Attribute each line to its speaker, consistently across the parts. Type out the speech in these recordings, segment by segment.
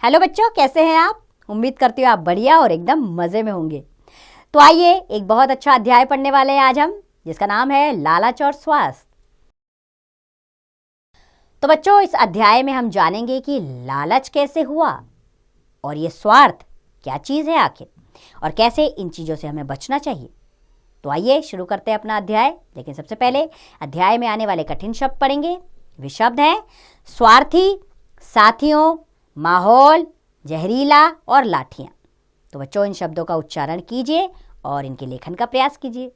Speaker 1: Hello बच्चों, कैसे हैं आप। उम्मीद करती हूँ आप बढ़िया और एकदम मज़े में होंगे। तो आइए एक बहुत अच्छा अध्याय पढ़ने वाले हैं आज हम, जिसका नाम है लालच और स्वार्थ। तो बच्चों, इस अध्याय में हम जानेंगे कि लालच कैसे हुआ और ये स्वार्थ क्या चीज़ है आखिर, और कैसे इन चीज़ों से हमें बचना चाहिए। तो आइए शुरू करते हैं अपना अध्याय। लेकिन सबसे पहले अध्याय में आने वाले कठिन शब्द पढ़ेंगे। वे शब्द हैं स्वार्थी, साथियों, माहौल, जहरीला और लाठियां। तो बच्चों, इन शब्दों का उच्चारण कीजिए और इनके लेखन का प्रयास कीजिए।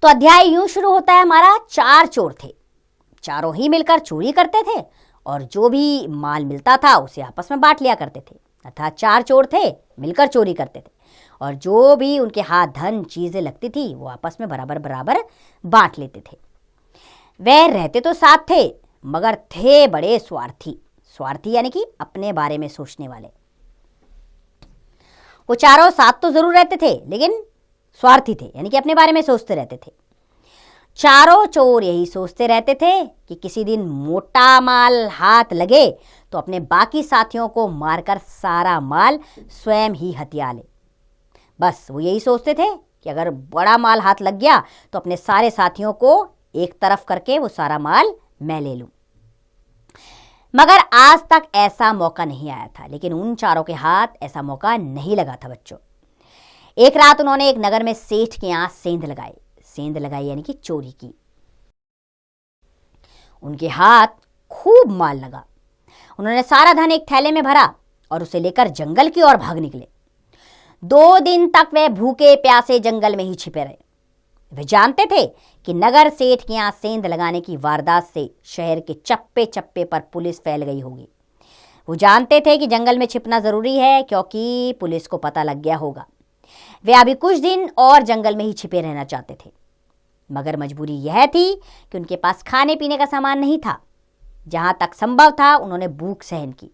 Speaker 1: तो अध्याय यूं शुरू होता है हमारा। 4 चोर थे, चारों ही मिलकर चोरी करते थे और जो भी माल मिलता था उसे आपस में बांट लिया करते थे। अर्थात 4 चोर थे, मिलकर चोरी करते थे और जो भी उनके हाथ धन चीजें लगती थी वो आपस में बराबर बराबर बांट लेते थे। वह रहते तो साथ थे मगर थे बड़े स्वार्थी। स्वार्थी यानी कि अपने बारे में सोचने वाले। वो चारों साथ तो जरूर रहते थे लेकिन स्वार्थी थे, यानी कि अपने बारे में सोचते रहते थे। चारों चोर यही सोचते रहते थे कि किसी दिन मोटा माल हाथ लगे तो अपने बाकी साथियों को मारकर सारा माल स्वयं ही हथिया ले। बस वो यही सोचते थे कि अगर बड़ा माल हाथ लग गया तो अपने सारे साथियों को एक तरफ करके वो सारा माल मैं ले लूं। मगर आज तक ऐसा मौका नहीं आया था, लेकिन उन चारों के हाथ ऐसा मौका नहीं लगा था बच्चों। एक रात उन्होंने एक नगर में सेठ के यहाँ सेंध लगाई। सेंध लगाई यानी कि चोरी की। उनके हाथ खूब माल लगा। उन्होंने सारा धन एक थैले में भरा और उसे लेकर जंगल की ओर भाग निकले। 2 दिन तक वे भूखे प्यासे जंगल में ही छिपे रहे। वे जानते थे कि नगर सेठ के यहाँ सेंध लगाने की वारदात से शहर के चप्पे चप्पे पर पुलिस फैल गई होगी। वो जानते थे कि जंगल में छिपना जरूरी है क्योंकि पुलिस को पता लग गया होगा। वे अभी कुछ दिन और जंगल में ही छिपे रहना चाहते थे, मगर मजबूरी यह थी कि उनके पास खाने पीने का सामान नहीं था। जहां तक संभव था उन्होंने भूख सहन की,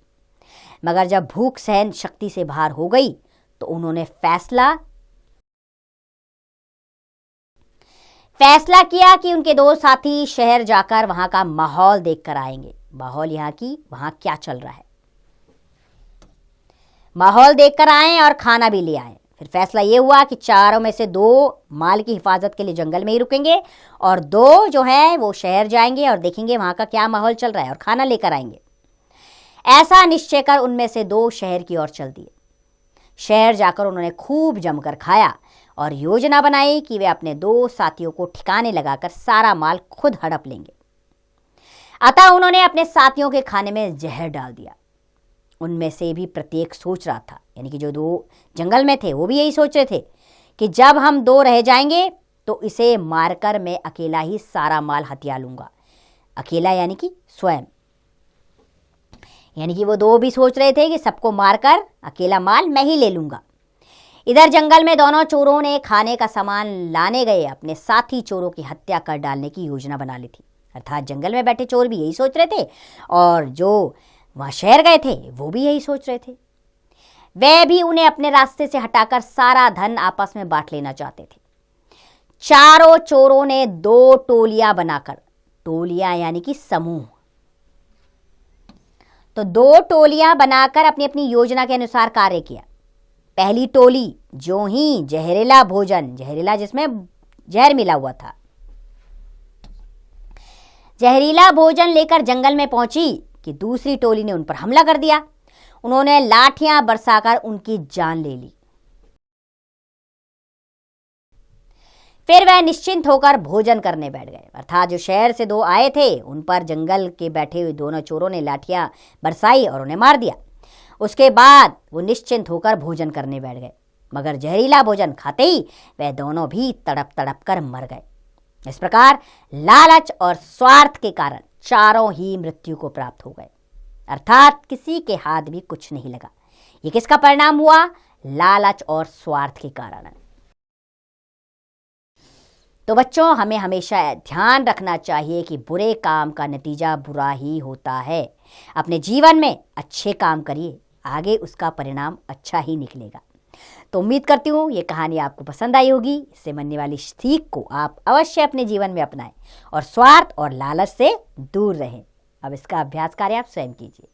Speaker 1: मगर जब भूख सहन शक्ति से बाहर हो गई तो उन्होंने फैसला किया कि उनके 2 साथी शहर जाकर वहां का माहौल देखकर आएंगे। माहौल वहां क्या चल रहा है, माहौल देखकर आए और खाना भी ले आए। फिर फैसला यह हुआ कि चारों में से 2 माल की हिफाजत के लिए जंगल में ही रुकेंगे और 2 जो है वो शहर जाएंगे और देखेंगे वहां का क्या माहौल चल रहा है और खाना लेकर आएंगे। ऐसा निश्चय कर उनमें से 2 शहर की ओर चल दिए। शहर जाकर उन्होंने खूब जमकर खाया और योजना बनाई कि वे अपने 2 साथियों को ठिकाने लगाकर सारा माल खुद हड़प लेंगे। अतः उन्होंने अपने साथियों के खाने में जहर डाल दिया। उनमें से भी प्रत्येक सोच रहा था, यानी कि जो 2 जंगल में थे वो भी यही सोच रहे थे कि जब हम 2 रह जाएंगे तो इसे मारकर मैं अकेला ही सारा माल हथिया लूंगा। अकेला यानी कि स्वयं, यानी कि वो 2 भी सोच रहे थे कि सबको मारकर अकेला माल मैं ही ले लूंगा। इधर जंगल में दोनों चोरों ने खाने का सामान लाने गए अपने साथी चोरों की हत्या कर डालने की योजना बना ली थी। अर्थात जंगल में बैठे चोर भी यही सोच रहे थे और जो वहां शहर गए थे वो भी यही सोच रहे थे। वे भी उन्हें अपने रास्ते से हटाकर सारा धन आपस में बांट लेना चाहते थे। चारों चोरों ने 2 टोलियां बनाकर, टोलियां यानी कि समूह, तो 2 टोलियां बनाकर अपनी अपनी योजना के अनुसार कार्य किया। पहली टोली जो ही जहरीला भोजन, जहरीला जिसमें जहर मिला हुआ था, जहरीला भोजन लेकर जंगल में पहुंची कि दूसरी टोली ने उन पर हमला कर दिया। उन्होंने लाठियां बरसाकर उनकी जान ले ली। फिर वह निश्चिंत होकर भोजन करने बैठ गए। अर्थात जो शहर से 2 आए थे उन पर जंगल के बैठे हुए दोनों चोरों ने लाठियां बरसाई और उन्हें मार दिया। उसके बाद वो निश्चिंत होकर भोजन करने बैठ गए, मगर जहरीला भोजन खाते ही वह दोनों भी तड़प तड़प कर मर गए। इस प्रकार लालच और स्वार्थ के कारण चारों ही मृत्यु को प्राप्त हो गए। अर्थात किसी के हाथ भी कुछ नहीं लगा। ये किसका परिणाम हुआ? लालच और स्वार्थ के कारण। तो बच्चों, हमें हमेशा ध्यान रखना चाहिए कि बुरे काम का नतीजा बुरा ही होता है। अपने जीवन में अच्छे काम करिए, आगे उसका परिणाम अच्छा ही निकलेगा। तो उम्मीद करती हूँ ये कहानी आपको पसंद आई होगी। इससे बनने वाली सीख को आप अवश्य अपने जीवन में अपनाएं और स्वार्थ और लालच से दूर रहें। अब इसका अभ्यास कार्य आप स्वयं कीजिए।